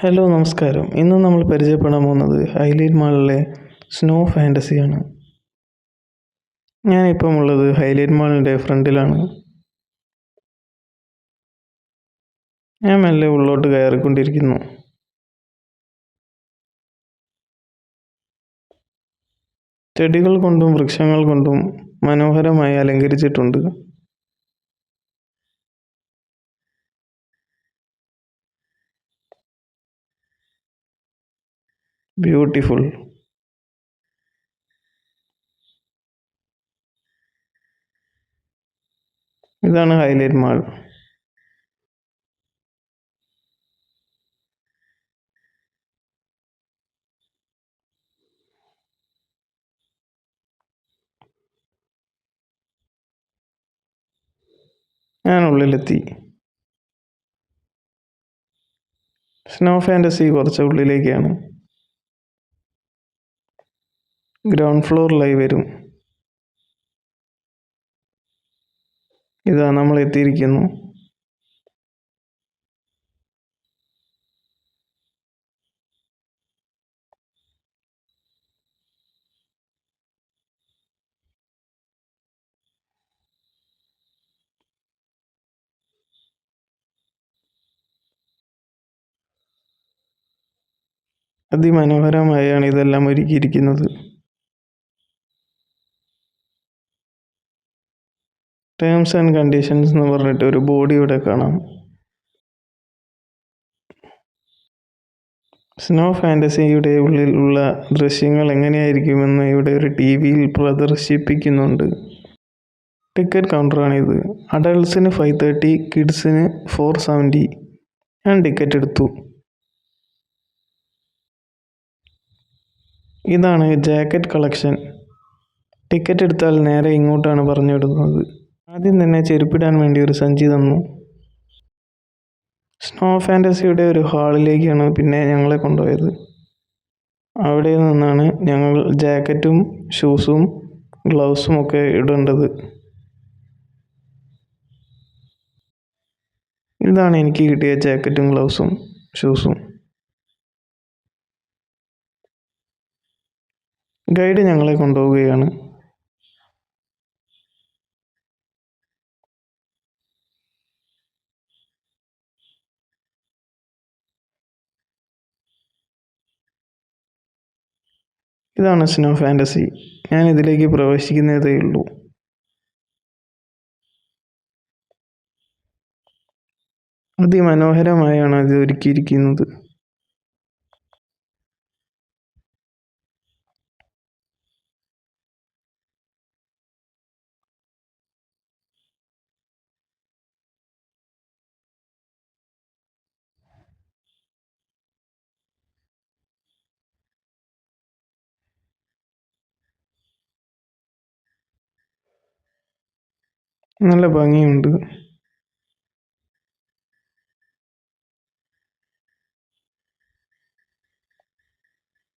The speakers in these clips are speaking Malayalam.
ഹലോ നമസ്കാരം. ഇന്ന് നമ്മൾ പരിചയപ്പെടാൻ പോകുന്നത് ഹൈലൈറ്റ് മാളിലെ സ്നോ ഫാൻറ്റസിയാണ്. ഞാനിപ്പം ഉള്ളത് ഹൈലൈറ്റ് മാളിൻ്റെ ഫ്രണ്ടിലാണ്. ഞാൻ മെല്ലെ ഉള്ളോട്ട് കയറിക്കൊണ്ടിരിക്കുന്നു. ചെടികൾ കൊണ്ടും വൃക്ഷങ്ങൾ കൊണ്ടും മനോഹരമായി അലങ്കരിച്ചിട്ടുണ്ട്. ബ്യൂട്ടിഫുൾ. ഇതാണ് ഹൈലൈറ്റ് മാൾ. ഞാൻ ഉള്ളിലെത്തി. സ്നോ ഫാൻറ്റസി കുറച്ച് ഉള്ളിലേക്കാണ്. ഗ്രൗണ്ട് ഫ്ലോറിലായി വരും. ഇതാ നമ്മൾ എത്തിയിരിക്കുന്നു. അതിമനോഹരമായാണ് ഇതെല്ലാം ഒരുക്കിയിരിക്കുന്നത്. ടേംസ് ആൻഡ് കണ്ടീഷൻസ് എന്ന് പറഞ്ഞിട്ട് ഒരു ബോർഡ് ഇവിടെ കാണാം. സ്നോ ഫാൻറ്റസിയുടെ ഉള്ളിലുള്ള ദൃശ്യങ്ങൾ എങ്ങനെയായിരിക്കുമെന്ന് ഇവിടെ ഒരു TV-യിൽ പ്രദർശിപ്പിക്കുന്നുണ്ട്. ടിക്കറ്റ് കൗണ്ടറാണിത്. അഡൾട്ട്സിന് 530, കിഡ്സിന് 470. ഞാൻ ടിക്കറ്റ് എടുത്തു. ഇതാണ് ജാക്കറ്റ് കളക്ഷൻ. ടിക്കറ്റ് എടുത്താൽ നേരെ ഇങ്ങോട്ടാണ് പറഞ്ഞിടുന്നത്. ആദ്യം തന്നെ ചെരുപ്പിടാൻ വേണ്ടി ഒരു സഞ്ചി തന്നു. സ്നോ ഫാൻറ്റസിയുടെ ഒരു ഹാളിലേക്കാണ് പിന്നെ ഞങ്ങളെ കൊണ്ടുപോയത്. അവിടെ നിന്നാണ് ഞങ്ങൾ ജാക്കറ്റും ഷൂസും ഗ്ലൗസും ഒക്കെ ഇടേണ്ടത്. ഇതാണ് എനിക്ക് കിട്ടിയ ജാക്കറ്റും ഗ്ലൗസും ഷൂസും. ഗൈഡ് ഞങ്ങളെ കൊണ്ടുപോവുകയാണ്. ഇതാണ് സ്നോ ഫാൻറ്റസി. ഞാൻ ഇതിലേക്ക് പ്രവേശിക്കുന്നതേ ഉള്ളൂ. അതിമനോഹരമായാണ് ഇത് ഒരുക്കിയിരിക്കുന്നത്. നല്ല ഭംഗിയുണ്ട്.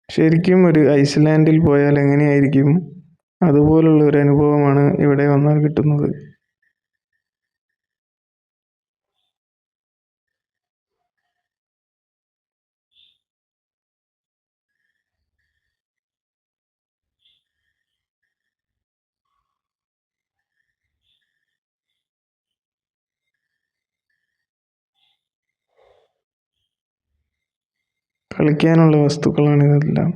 ശരിക്കും ഒരു ഐസ്ലാൻഡിൽ പോയാൽ എങ്ങനെയായിരിക്കും അതുപോലുള്ള ഒരു അനുഭവമാണ് ഇവിടെ വന്നാൽ കിട്ടുന്നത്. കളിക്കാനുള്ള വസ്തുക്കളാണ് ഇതെല്ലാം.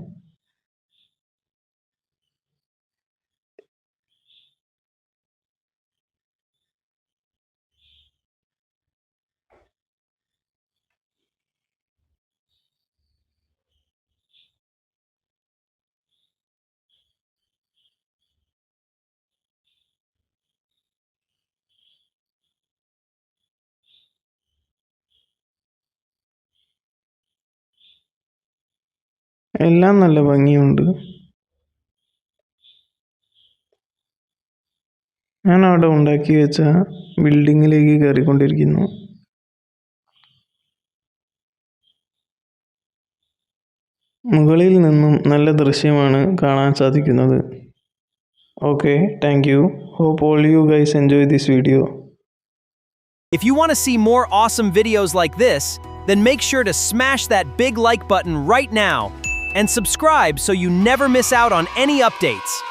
എല്ലാം നല്ല ഭംഗിയുണ്ട്. ഞാൻ അവിടെ ഉണ്ടാക്കി വെച്ച ബിൽഡിങ്ങിലേക്ക് കയറിക്കൊണ്ടിരിക്കുന്നു. മുകളിൽ നിന്നും നല്ല ദൃശ്യമാണ് കാണാൻ സാധിക്കുന്നത്. Okay, thank you. Hope all you guys enjoy this video. If you want to see more awesome videos like this, Then make sure to smash that big like button right now and subscribe so you never miss out on any updates.